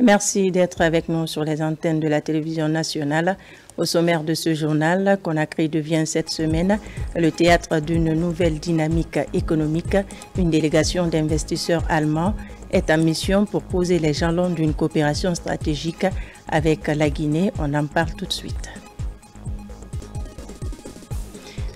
Merci d'être avec nous sur les antennes de la télévision nationale. Au sommaire de ce journal, Conakry devient cette semaine le théâtre d'une nouvelle dynamique économique. Une délégation d'investisseurs allemands est en mission pour poser les jalons d'une coopération stratégique avec la Guinée. On en parle tout de suite.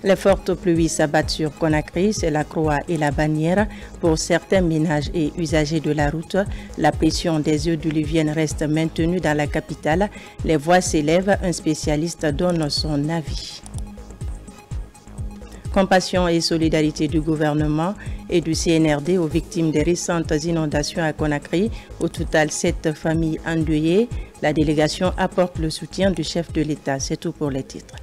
Les fortes pluies s'abattent sur Conakry, c'est la Croix et la Bannière. Pour certains ménages et usagers de la route, la pression des eaux diluviennes reste maintenue dans la capitale. Les voix s'élèvent, un spécialiste donne son avis. Compassion et solidarité du gouvernement et du CNRD aux victimes des récentes inondations à Conakry. Au total, 7 familles endeuillées. La délégation apporte le soutien du chef de l'État. C'est tout pour les titres.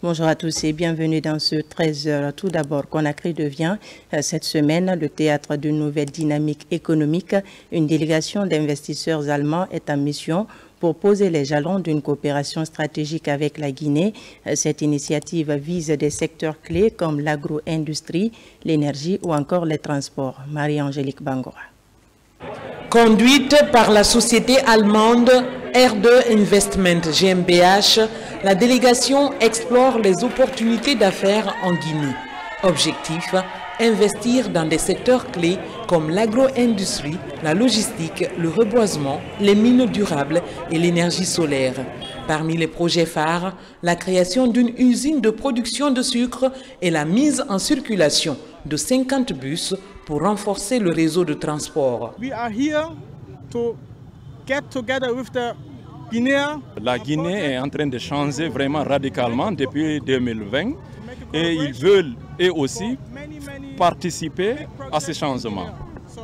Bonjour à tous et bienvenue dans ce 13h. Tout d'abord, Conakry devient cette semaine le théâtre d'une nouvelle dynamique économique. Une délégation d'investisseurs allemands est en mission pour poser les jalons d'une coopération stratégique avec la Guinée. Cette initiative vise des secteurs clés comme l'agro-industrie, l'énergie ou encore les transports. Marie-Angélique Bangora. Conduite par la société allemande R2 Investment GmbH, la délégation explore les opportunités d'affaires en Guinée. Objectif, investir dans des secteurs clés comme l'agro-industrie, la logistique, le reboisement, les mines durables et l'énergie solaire. Parmi les projets phares, la création d'une usine de production de sucre et la mise en circulation de 50 bus pour renforcer le réseau de transport. La Guinée est en train de changer vraiment radicalement depuis 2020 et ils veulent eux aussi participer à ce changement.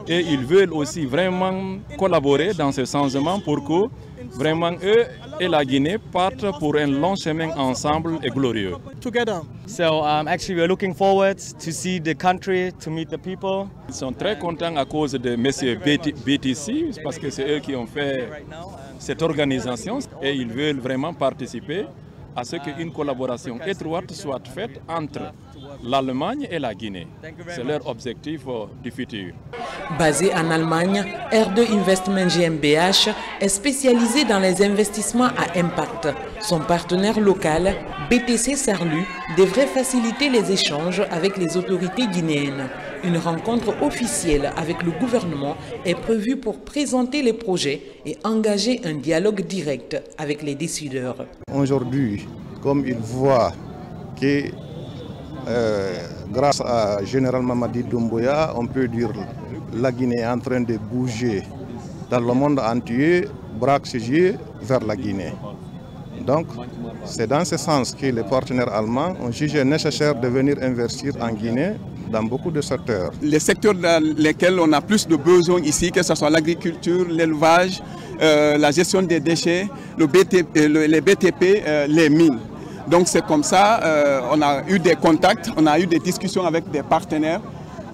Et ils veulent aussi vraiment collaborer dans ce changement pour que vraiment eux et la Guinée partent pour un long chemin ensemble et glorieux. So actually we're looking forward to see the country, to meet the people. Ils sont très contents à cause de M. BTC parce que c'est eux qui ont fait cette organisation et ils veulent vraiment participer à ce qu'une collaboration étroite soit faite entre l'Allemagne et la Guinée. C'est leur objectif du futur. Basé en Allemagne, R2 Investment GmbH est spécialisé dans les investissements à impact. Son partenaire local, BTC Sarlu, devrait faciliter les échanges avec les autorités guinéennes. Une rencontre officielle avec le gouvernement est prévue pour présenter les projets et engager un dialogue direct avec les décideurs. Aujourd'hui, comme ils voient que grâce à Général Mamadi Doumbouya, on peut dire la Guinée est en train de bouger dans le monde entier, bras ses vers la Guinée. Donc, c'est dans ce sens que les partenaires allemands ont jugé nécessaire de venir investir en Guinée dans beaucoup de secteurs. Les secteurs dans lesquels on a plus de besoins ici, que ce soit l'agriculture, l'élevage, la gestion des déchets, les BTP, les mines. Donc c'est comme ça, on a eu des contacts, on a eu des discussions avec des partenaires.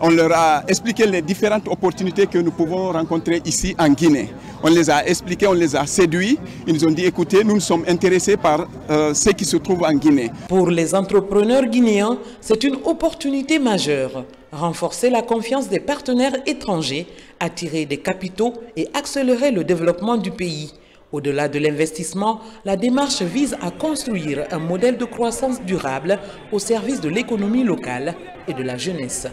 On leur a expliqué les différentes opportunités que nous pouvons rencontrer ici en Guinée. On les a expliquées, on les a séduits. Ils nous ont dit, écoutez, nous sommes intéressés par ce qui se trouve en Guinée. Pour les entrepreneurs guinéens, c'est une opportunité majeure. Renforcer la confiance des partenaires étrangers, attirer des capitaux et accélérer le développement du pays. Au-delà de l'investissement, la démarche vise à construire un modèle de croissance durable au service de l'économie locale et de la jeunesse.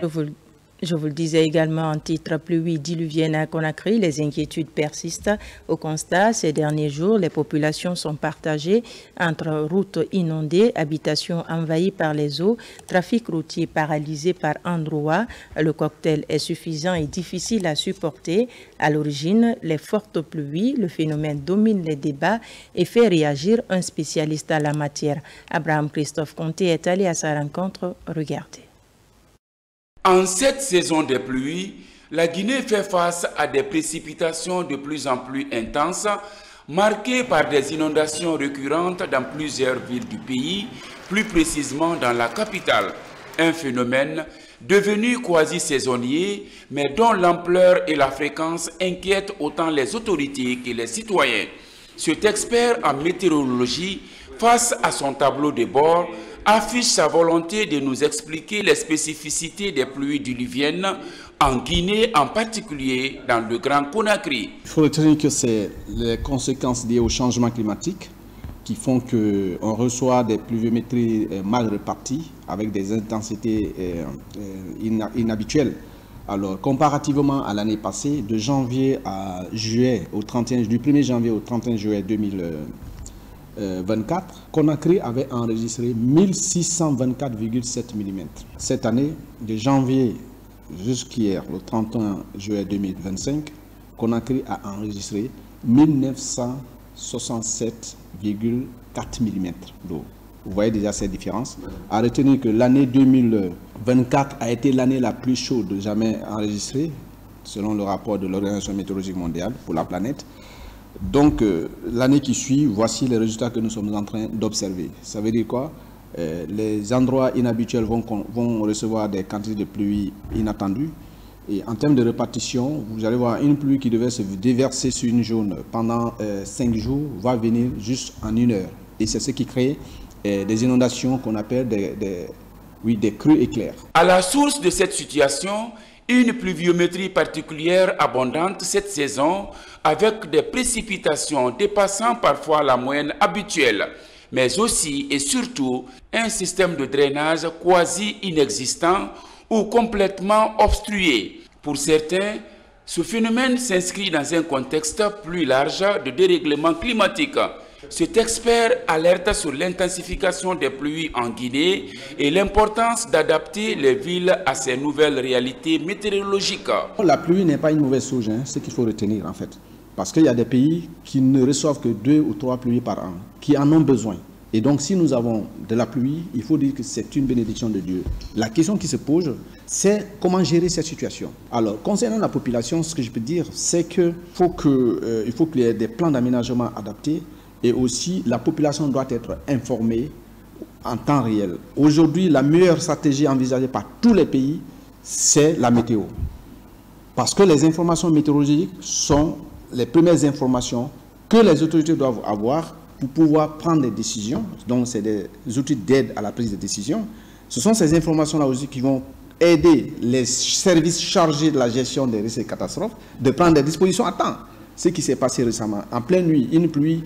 Je vous le disais également en titre, pluie diluvienne à Conakry, les inquiétudes persistent. Au constat, ces derniers jours, les populations sont partagées entre routes inondées, habitations envahies par les eaux, trafic routier paralysé par endroits. Le cocktail est suffisant et difficile à supporter. À l'origine, les fortes pluies, le phénomène domine les débats et fait réagir un spécialiste à la matière. Abraham Christophe Conté est allé à sa rencontre. Regardez. En cette saison de pluie, la Guinée fait face à des précipitations de plus en plus intenses, marquées par des inondations récurrentes dans plusieurs villes du pays, plus précisément dans la capitale. Un phénomène devenu quasi saisonnier, mais dont l'ampleur et la fréquence inquiètent autant les autorités que les citoyens. Cet expert en météorologie, face à son tableau de bord, affiche sa volonté de nous expliquer les spécificités des pluies diluviennes en Guinée, en particulier dans le Grand Conakry. Il faut retenir que c'est les conséquences liées au changement climatique qui font qu'on reçoit des pluviométries mal réparties avec des intensités inhabituelles. Alors, comparativement à l'année passée, de janvier à juillet, du 1er janvier au 31 juillet 2024, Conakry avait enregistré 1624,7 mm. Cette année, de janvier jusqu'hier, le 31 juillet 2025, Conakry a enregistré 1967,4 mm d'eau. Vous voyez déjà cette différence. À retenir que l'année 2024 a été l'année la plus chaude jamais enregistrée, selon le rapport de l'Organisation météorologique mondiale pour la planète. Donc, l'année qui suit, voici les résultats que nous sommes en train d'observer. Ça veut dire quoi? Les endroits inhabituels vont recevoir des quantités de pluie inattendues. Et en termes de répartition, vous allez voir une pluie qui devait se déverser sur une zone pendant 5 jours, va venir juste en 1 heure. Et c'est ce qui crée des inondations qu'on appelle des crues éclairs. À la source de cette situation, une pluviométrie particulière abondante cette saison, avec des précipitations dépassant parfois la moyenne habituelle, mais aussi et surtout un système de drainage quasi inexistant ou complètement obstrué. Pour certains, ce phénomène s'inscrit dans un contexte plus large de dérèglement climatique. Cet expert alerte sur l'intensification des pluies en Guinée et l'importance d'adapter les villes à ces nouvelles réalités météorologiques. La pluie n'est pas une mauvaise chose, c'est ce qu'il faut retenir en fait. Parce qu'il y a des pays qui ne reçoivent que 2 ou 3 pluies par an, qui en ont besoin. Et donc si nous avons de la pluie, il faut dire que c'est une bénédiction de Dieu. La question qui se pose, c'est comment gérer cette situation. Alors, concernant la population, ce que je peux dire, c'est qu'il faut qu'il y ait des plans d'aménagement adaptés. Et aussi, la population doit être informée en temps réel. Aujourd'hui, la meilleure stratégie envisagée par tous les pays, c'est la météo. Parce que les informations météorologiques sont les premières informations que les autorités doivent avoir pour pouvoir prendre des décisions. Donc, c'est des outils d'aide à la prise de décision. Ce sont ces informations-là aussi qui vont aider les services chargés de la gestion des risques et catastrophes de prendre des dispositions à temps. Ce qui s'est passé récemment, en pleine nuit, une pluie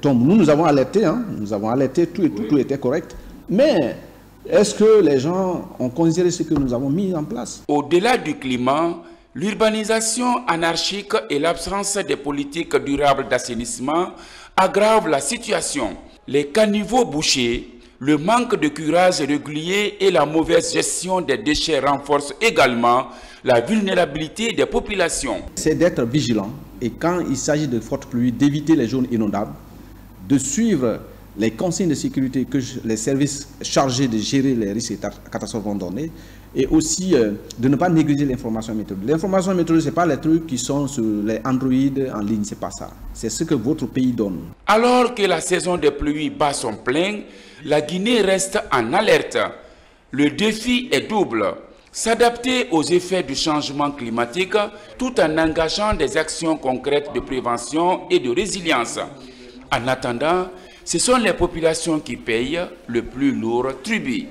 tombe. Nous avons alerté, tout était correct. Mais est-ce que les gens ont considéré ce que nous avons mis en place? Au-delà du climat, l'urbanisation anarchique et l'absence des politiques durables d'assainissement aggravent la situation. Les caniveaux bouchés, le manque de curage régulier et la mauvaise gestion des déchets renforcent également la vulnérabilité des populations. C'est d'être vigilant et quand il s'agit de fortes pluies, d'éviter les zones inondables, de suivre les consignes de sécurité que les services chargés de gérer les risques et catastrophes vont donner, et aussi de ne pas négliger l'information météorologique. L'information météorologique, ce n'est pas les trucs qui sont sur les Android en ligne, ce n'est pas ça. C'est ce que votre pays donne. Alors que la saison des pluies bat son plein, la Guinée reste en alerte. Le défi est double. S'adapter aux effets du changement climatique tout en engageant des actions concrètes de prévention et de résilience. En attendant, ce sont les populations qui payent le plus lourd tribut.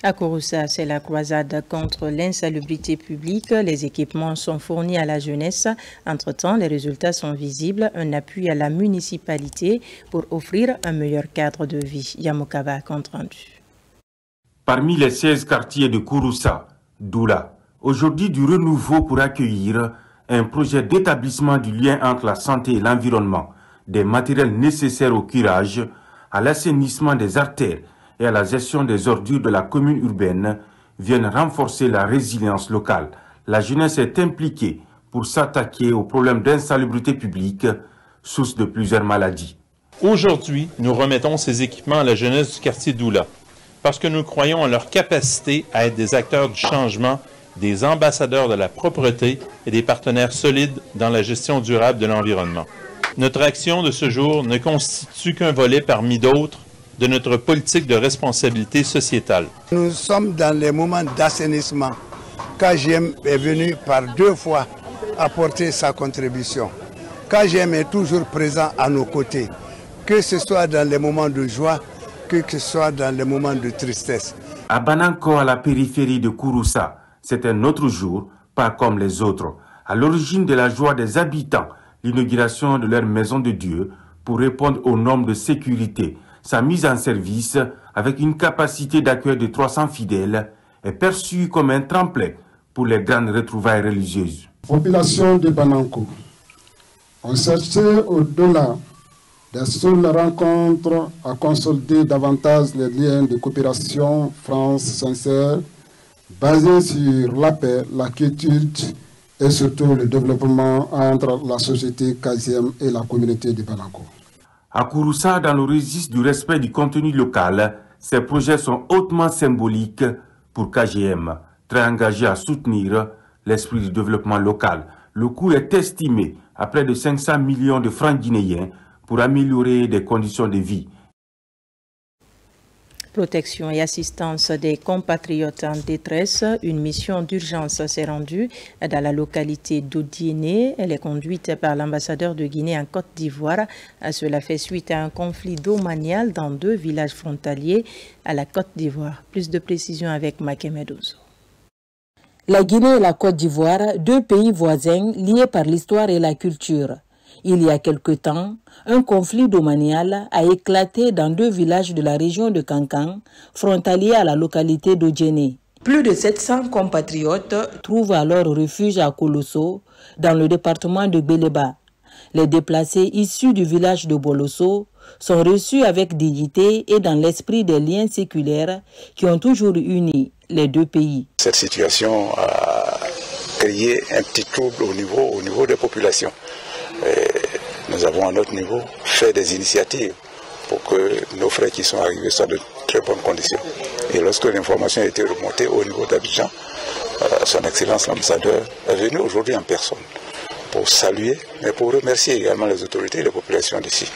À Kouroussa, c'est la croisade contre l'insalubrité publique. Les équipements sont fournis à la jeunesse. Entre-temps, les résultats sont visibles. Un appui à la municipalité pour offrir un meilleur cadre de vie. Yamokaba, compte rendu. Parmi les 16 quartiers de Kouroussa, Doula, aujourd'hui du renouveau pour accueillir un projet d'établissement du lien entre la santé et l'environnement, des matériels nécessaires au curage, à l'assainissement des artères et à la gestion des ordures de la commune urbaine viennent renforcer la résilience locale. La jeunesse est impliquée pour s'attaquer aux problèmes d'insalubrité publique, source de plusieurs maladies. Aujourd'hui, nous remettons ces équipements à la jeunesse du quartier Doula, parce que nous croyons en leur capacité à être des acteurs du changement, des ambassadeurs de la propreté et des partenaires solides dans la gestion durable de l'environnement. Notre action de ce jour ne constitue qu'un volet parmi d'autres de notre politique de responsabilité sociétale. Nous sommes dans les moments d'assainissement. KGM est venu par 2 fois apporter sa contribution. KGM est toujours présent à nos côtés, que ce soit dans les moments de joie, que ce soit dans les moments de tristesse. À Bananko, à la périphérie de Kouroussa, c'est un autre jour, pas comme les autres. À l'origine de la joie des habitants, l'inauguration de leur maison de Dieu pour répondre aux normes de sécurité. Sa mise en service, avec une capacité d'accueil de 300 fidèles, est perçue comme un tremplin pour les grandes retrouvailles religieuses. Population de Bananko, on cherchait au-delà des seules rencontres à consolider davantage les liens de coopération France sincère, basés sur la paix, la quiétude et surtout le développement entre la société KGM et la communauté de Bananko. À Kouroussa, dans le registre du respect du contenu local, ces projets sont hautement symboliques pour KGM, très engagé à soutenir l'esprit du développement local. Le coût est estimé à près de 500 millions de francs guinéens pour améliorer des conditions de vie. Protection et assistance des compatriotes en détresse, une mission d'urgence s'est rendue dans la localité d'Odiéné. Elle est conduite par l'ambassadeur de Guinée en Côte d'Ivoire. Cela fait suite à un conflit domanial dans 2 villages frontaliers à la Côte d'Ivoire. Plus de précisions avec Makemedozo. La Guinée et la Côte d'Ivoire, 2 pays voisins liés par l'histoire et la culture. Il y a quelque temps, un conflit domanial a éclaté dans 2 villages de la région de Kankan, frontaliers à la localité d'Odjéné. Plus de 700 compatriotes trouvent alors refuge à Kolosso, dans le département de Béléba. Les déplacés issus du village de Bolosso sont reçus avec dignité et dans l'esprit des liens séculaires qui ont toujours uni les 2 pays. Cette situation a créé un petit trouble au niveau des populations. Et nous avons à notre niveau fait des initiatives pour que nos frères qui sont arrivés soient de très bonnes conditions. Et lorsque l'information a été remontée au niveau d'Abidjan, son Excellence l'ambassadeur est venu aujourd'hui en personne pour saluer, mais pour remercier également les autorités et les populations d'ici.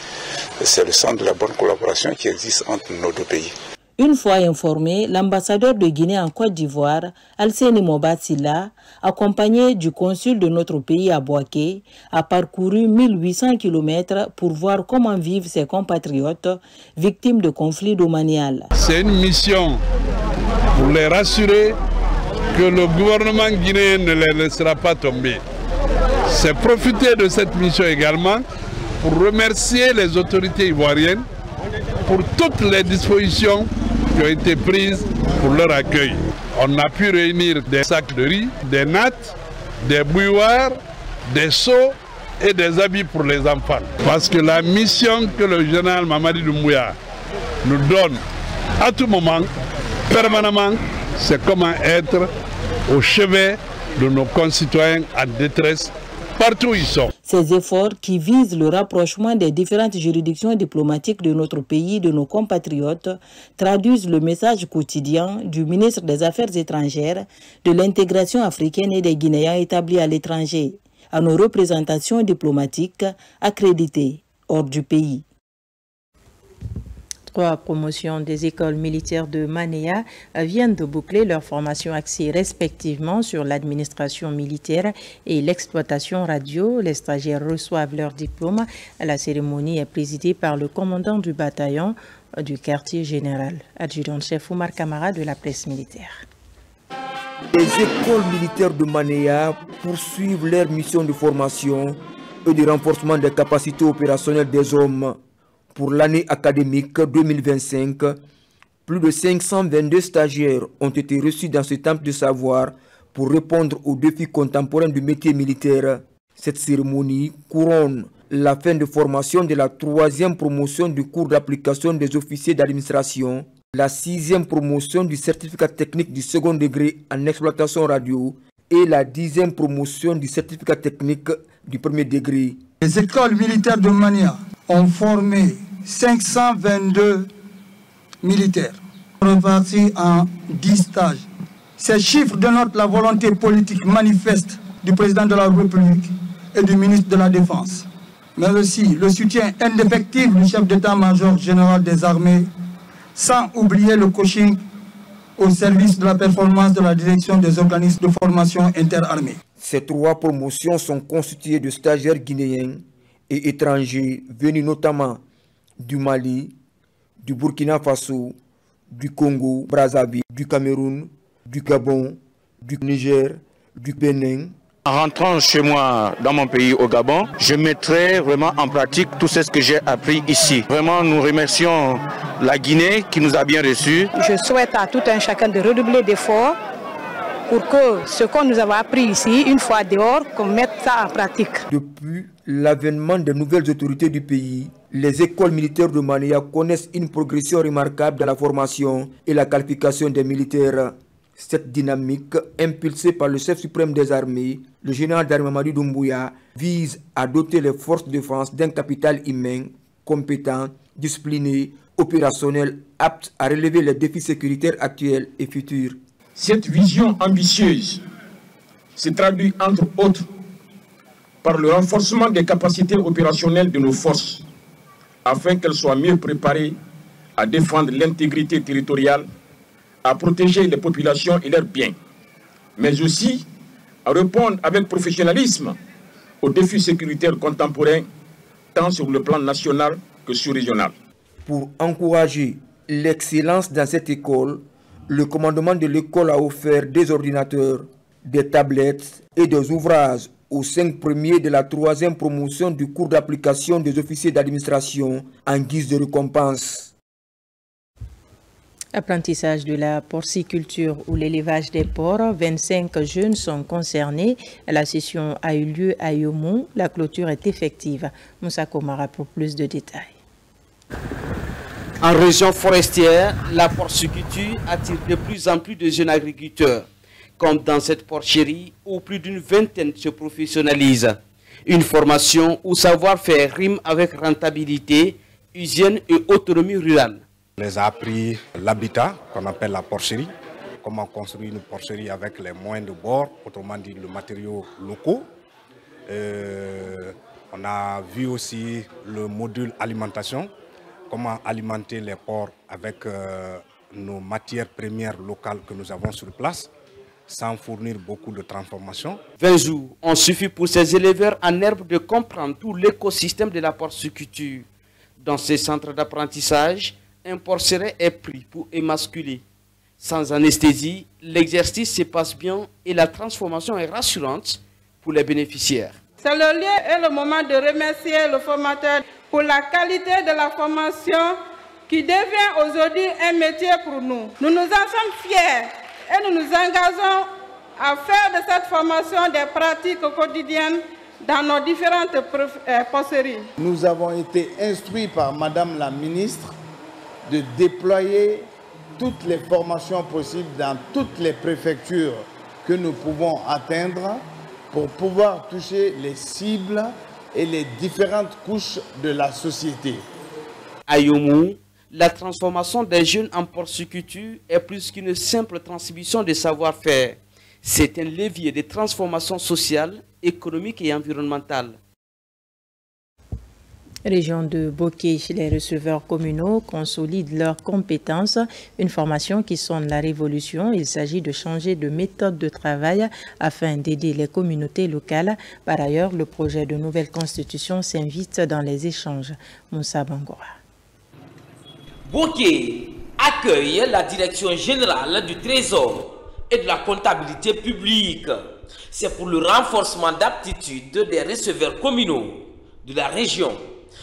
C'est le centre de la bonne collaboration qui existe entre nos 2 pays. Une fois informé, l'ambassadeur de Guinée en Côte d'Ivoire, Alseni Mobatsila, accompagné du consul de notre pays à Boaké, a parcouru 1800 km pour voir comment vivent ses compatriotes victimes de conflits domanial. C'est une mission pour les rassurer que le gouvernement guinéen ne les laissera pas tomber. C'est profiter de cette mission également pour remercier les autorités ivoiriennes pour toutes les dispositions qui ont été prises pour leur accueil. On a pu réunir des sacs de riz, des nattes, des bouilloires, des seaux et des habits pour les enfants. Parce que la mission que le général Mamadi Doumbouya nous donne à tout moment, permanemment, c'est comment être au chevet de nos concitoyens en détresse partout où ils sont. Ces efforts qui visent le rapprochement des différentes juridictions diplomatiques de notre pays de nos compatriotes traduisent le message quotidien du ministre des Affaires étrangères, de l'intégration africaine et des Guinéens établis à l'étranger, à nos représentations diplomatiques accréditées hors du pays. 3 promotions des écoles militaires de Manéa viennent de boucler leur formation axée respectivement sur l'administration militaire et l'exploitation radio. Les stagiaires reçoivent leur diplôme. La cérémonie est présidée par le commandant du bataillon du quartier général, adjudant-chef Oumar Kamara de la presse militaire. Les écoles militaires de Manéa poursuivent leur mission de formation et de renforcement des capacités opérationnelles des hommes. Pour l'année académique 2025, plus de 522 stagiaires ont été reçus dans ce temple de savoir pour répondre aux défis contemporains du métier militaire. Cette cérémonie couronne la fin de formation de la 3e promotion du cours d'application des officiers d'administration, la 6e promotion du certificat technique du second degré en exploitation radio et la 10e promotion du certificat technique du premier degré. Les écoles militaires de Manéa ont formé 522 militaires, répartis en 10 stages. Ces chiffres dénotent la volonté politique manifeste du président de la République et du ministre de la Défense, mais aussi le soutien indéfectible du chef d'état-major général des armées, sans oublier le coaching au service de la performance de la direction des organismes de formation interarmée. Ces 3 promotions sont constituées de stagiaires guinéens et étrangers venus notamment du Mali, du Burkina Faso, du Congo, Brazzaville, du Cameroun, du Gabon, du Niger, du Bénin. En rentrant chez moi, dans mon pays, au Gabon, je mettrai vraiment en pratique tout ce que j'ai appris ici. Vraiment, nous remercions la Guinée qui nous a bien reçus. Je souhaite à tout un chacun de redoubler d'efforts pour que ce qu'on nous avait appris ici, une fois dehors, qu'on mette ça en pratique. Depuis l'avènement des nouvelles autorités du pays, les écoles militaires de Mania connaissent une progression remarquable dans la formation et la qualification des militaires. Cette dynamique, impulsée par le chef suprême des armées, le général d'armée Mamadi Doumbouya, vise à doter les forces de défense d'un capital humain, compétent, discipliné, opérationnel, apte à relever les défis sécuritaires actuels et futurs. Cette vision ambitieuse se traduit entre autres par le renforcement des capacités opérationnelles de nos forces, afin qu'elles soient mieux préparées à défendre l'intégrité territoriale, à protéger les populations et leurs biens, mais aussi à répondre avec professionnalisme aux défis sécuritaires contemporains, tant sur le plan national que sous-régional. Pour encourager l'excellence dans cette école, le commandement de l'école a offert des ordinateurs, des tablettes et des ouvrages aux 5 premiers de la 3e promotion du cours d'application des officiers d'administration en guise de récompense. Apprentissage de la porciculture ou l'élevage des porcs, 25 jeunes sont concernés. La session a eu lieu à Yomou. La clôture est effective. Moussa Komara pour plus de détails. En région forestière, la porciculture attire de plus en plus de jeunes agriculteurs. Comme dans cette porcherie où plus d'une vingtaine se professionnalisent. Une formation où savoir-faire rime avec rentabilité, hygiène et autonomie rurale. On les a appris l'habitat qu'on appelle la porcherie, comment construire une porcherie avec les moyens de bord, autrement dit le matériau locaux. On a vu aussi le module alimentation, comment alimenter les porcs avec nos matières premières locales que nous avons sur place, sans fournir beaucoup de transformation. 20 jours ont suffi pour ces éleveurs en herbe de comprendre tout l'écosystème de la porciculture. Dans ces centres d'apprentissage, un porceret est pris pour émasculer. Sans anesthésie, l'exercice se passe bien et la transformation est rassurante pour les bénéficiaires. C'est le lieu et le moment de remercier le formateur pour la qualité de la formation qui devient aujourd'hui un métier pour nous. Nous nous en sommes fiers et nous nous engageons à faire de cette formation des pratiques quotidiennes dans nos différentes porceries. Nous avons été instruits par Madame la ministre de déployer toutes les formations possibles dans toutes les préfectures que nous pouvons atteindre pour pouvoir toucher les cibles et les différentes couches de la société. À Yomou, la transformation des jeunes en porciculture est plus qu'une simple transmission de savoir-faire. C'est un levier de transformation sociale, économique et environnementale. Région de Bokeh, les receveurs communaux consolident leurs compétences, une formation qui sonne la révolution. Il s'agit de changer de méthode de travail afin d'aider les communautés locales. Par ailleurs, le projet de nouvelle constitution s'invite dans les échanges. Moussa Bangora. Bokeh accueille la direction générale du Trésor et de la comptabilité publique. C'est pour le renforcement d'aptitude des receveurs communaux de la région.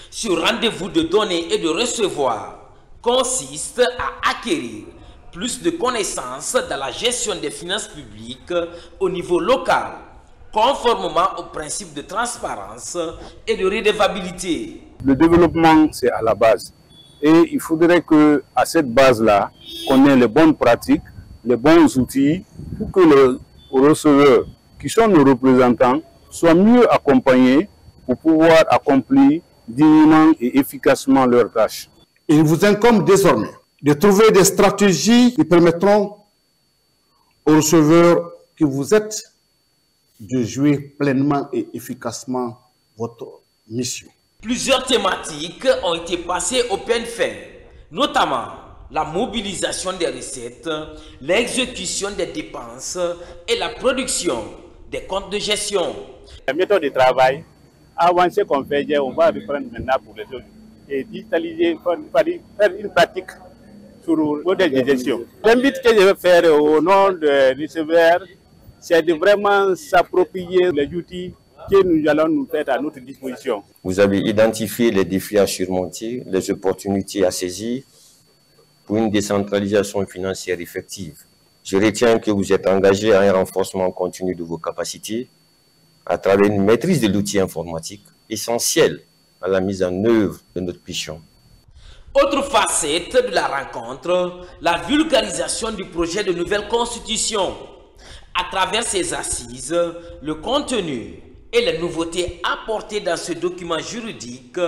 Ce rendez-vous de donner et de recevoir consiste à acquérir plus de connaissances dans la gestion des finances publiques au niveau local, conformément aux principes de transparence et de redevabilité. Le développement, c'est à la base. Et il faudrait qu'à cette base-là, qu'on ait les bonnes pratiques, les bons outils, pour que les receveurs, qui sont nos représentants, soient mieux accompagnés pour pouvoir accomplir dignement et efficacement leurs tâches. Il vous incombe désormais de trouver des stratégies qui permettront aux receveurs que vous êtes de jouer pleinement et efficacement votre mission. Plusieurs thématiques ont été passées au peigne fin, notamment la mobilisation des recettes, l'exécution des dépenses et la production des comptes de gestion. La méthode de travail, avant ce qu'on fait, on va reprendre maintenant pour les autres et digitaliser, faire une pratique sur le modèle de gestion. L'invite que je vais faire au nom de receveur, c'est de vraiment s'approprier les outils que nous allons nous mettre à notre disposition. Vous avez identifié les défis à surmonter, les opportunités à saisir pour une décentralisation financière effective. Je retiens que vous êtes engagé à un renforcement continu de vos capacités à travers une maîtrise de l'outil informatique essentiel à la mise en œuvre de notre mission. Autre facette de la rencontre, la vulgarisation du projet de nouvelle constitution. À travers ces assises, le contenu et les nouveautés apportées dans ce document juridique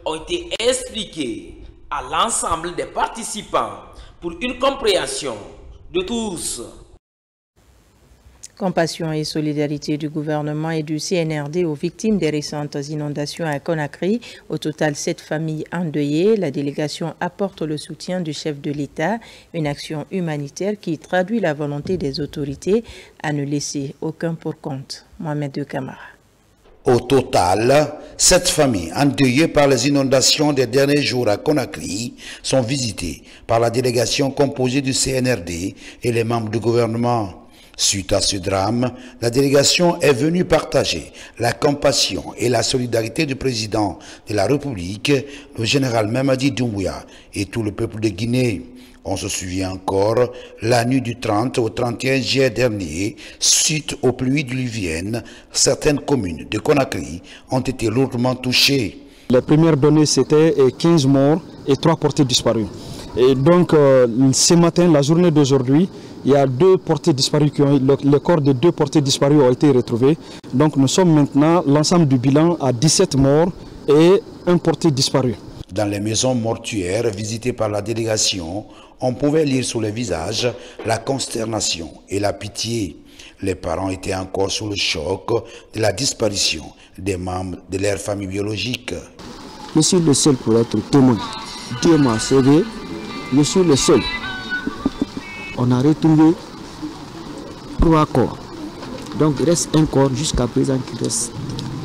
ont été expliquées à l'ensemble des participants pour une compréhension de tous. Compassion et solidarité du gouvernement et du CNRD aux victimes des récentes inondations à Conakry. Au total, 7 familles endeuillées. La délégation apporte le soutien du chef de l'État, une action humanitaire qui traduit la volonté des autorités à ne laisser aucun pour compte. Mohamed De Camara. Au total, 7 familles endeuillées par les inondations des derniers jours à Conakry sont visitées par la délégation composée du CNRD et les membres du gouvernement. Suite à ce drame, la délégation est venue partager la compassion et la solidarité du président de la République, le général Mamadi Doumbouya, et tout le peuple de Guinée. On se souvient encore, la nuit du 30 au 31 juillet dernier, suite aux pluies diluviennes, certaines communes de Conakry ont été lourdement touchées. Les premières données, c'était 15 morts et 3 portés disparus. Et donc, ce matin, la journée d'aujourd'hui, il y a 2 portés disparus, le corps de 2 portés disparus ont été retrouvés. Donc nous sommes maintenant, l'ensemble du bilan, à 17 morts et 1 porté disparu. Dans les maisons mortuaires visitées par la délégation, on pouvait lire sur les visages la consternation et la pitié. Les parents étaient encore sous le choc de la disparition des membres de leur famille biologique. Je suis le seul pour être témoin. Dieu m'a sauvé, je suis le seul. On a retrouvé 3 corps. Donc il reste un corps jusqu'à présent qui reste.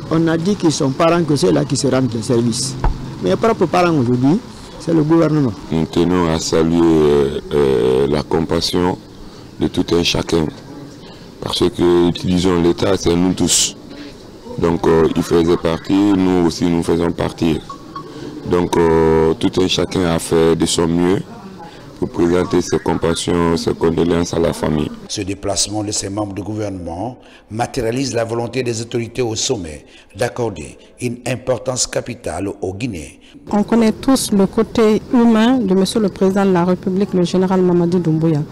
On a dit qu'ils sont parents que ceux-là qui se rendent le service. Mais les propres parents aujourd'hui, c'est le gouvernement. Nous tenons à saluer la compassion de tout un chacun. Parce que utilisons l'État, c'est nous tous. Donc il faisait partie, nous aussi nous faisons partie. Donc tout un chacun a fait de son mieux pour présenter ses compassions, ses condoléances à la famille. Ce déplacement de ces membres du gouvernement matérialise la volonté des autorités au sommet d'accorder une importance capitale aux Guinéens. On connaît tous le côté humain de Monsieur le Président de la République, le général Mamadi Doumbouya.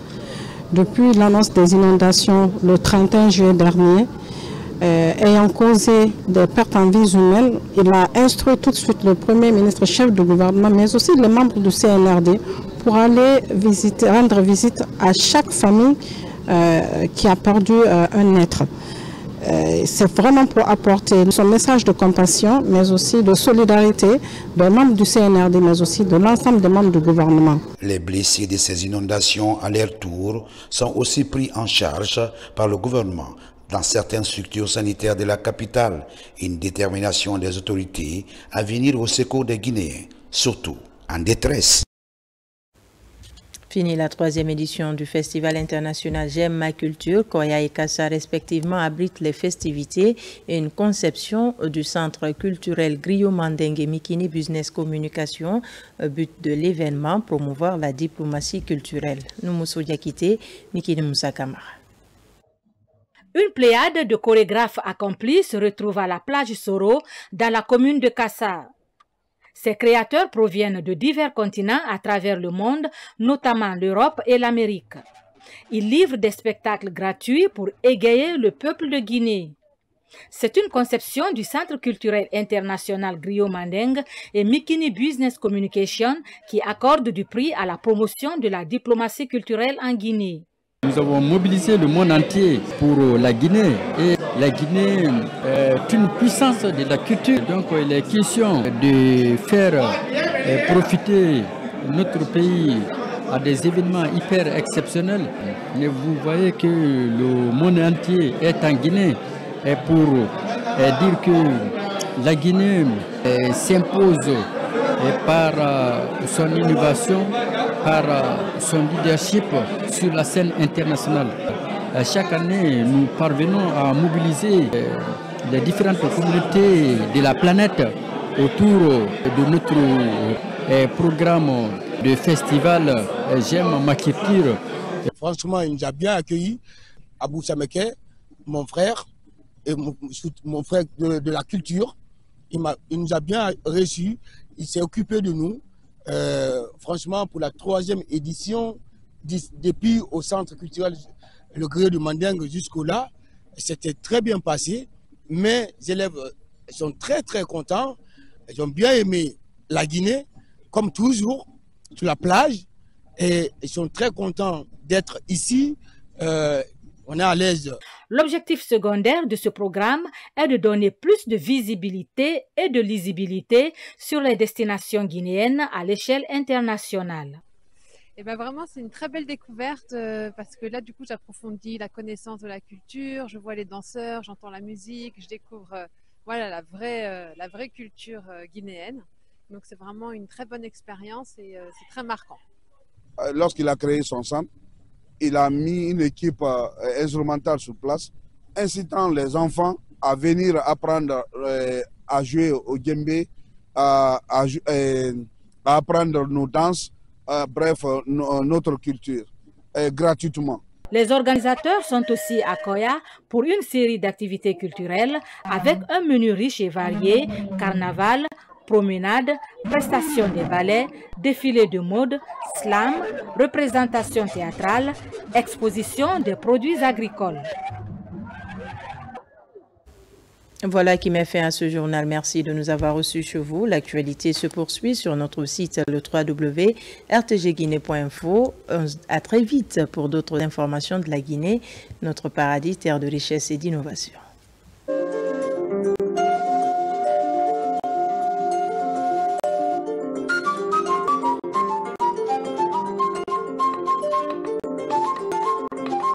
Depuis l'annonce des inondations le 31 juillet dernier, ayant causé des pertes en vies humaines, il a instruit tout de suite le Premier ministre, chef de gouvernement, mais aussi les membres du CNRD, pour aller rendre visite à chaque famille qui a perdu un être. C'est vraiment pour apporter son message de compassion, mais aussi de solidarité des membres du CNRD, mais aussi de l'ensemble des membres du gouvernement. Les blessés de ces inondations, à leur tour, sont aussi pris en charge par le gouvernement dans certaines structures sanitaires de la capitale. Une détermination des autorités à venir au secours des Guinéens, surtout en détresse. Fini la 3e édition du Festival international J'aime ma culture. Koya et Kassa respectivement abritent les festivités et une conception du centre culturel Griot Mandeng et Mikini Business Communication. But de l'événement, promouvoir la diplomatie culturelle. Noumoussou Diakité, Mikini Moussa Kamara. Une pléiade de chorégraphes accomplis se retrouve à la plage Soro dans la commune de Kassa. Ces créateurs proviennent de divers continents à travers le monde, notamment l'Europe et l'Amérique. Ils livrent des spectacles gratuits pour égayer le peuple de Guinée. C'est une conception du Centre culturel international Griot Mandeng et Mikini Business Communication qui accorde du prix à la promotion de la diplomatie culturelle en Guinée. Nous avons mobilisé le monde entier pour la Guinée. Et la Guinée est une puissance de la culture. Donc il est question de faire profiter notre pays à des événements hyper exceptionnels. Mais vous voyez que le monde entier est en Guinée. Et pour dire que la Guinée s'impose par son innovation, par son leadership sur la scène internationale. Chaque année, nous parvenons à mobiliser les différentes communautés de la planète autour de notre programme de festival J'aime ma culture. Franchement, il nous a bien accueillis. Abou Sameke, mon frère, et mon frère de la culture, il nous a bien reçus. Il s'est occupé de nous. Franchement, pour la 3e édition, depuis au centre culturel Le Gré de Mandingue jusqu'au là, c'était très bien passé. Mes élèves sont très très contents. Ils ont bien aimé la Guinée, comme toujours, sur la plage. Et ils sont très contents d'être ici. On est à l'aise. L'objectif secondaire de ce programme est de donner plus de visibilité et de lisibilité sur les destinations guinéennes à l'échelle internationale. Et ben vraiment, c'est une très belle découverte parce que là, du coup, j'approfondis la connaissance de la culture, je vois les danseurs, j'entends la musique, je découvre voilà, la vraie culture guinéenne. Donc, c'est vraiment une très bonne expérience et c'est très marquant. Lorsqu'il a créé son centre, il a mis une équipe instrumentale sur place, incitant les enfants à venir apprendre à jouer au djembé, à apprendre nos danses, bref, notre culture, gratuitement. Les organisateurs sont aussi à Koya pour une série d'activités culturelles avec un menu riche et varié, carnaval, promenade, prestations des ballets, défilés de mode, slam, représentation théâtrale, exposition des produits agricoles. Voilà qui met fin à ce journal. Merci de nous avoir reçus chez vous. L'actualité se poursuit sur notre site le www.rtgguinée.info. À très vite pour d'autres informations de la Guinée, notre paradis, terre de richesse et d'innovation.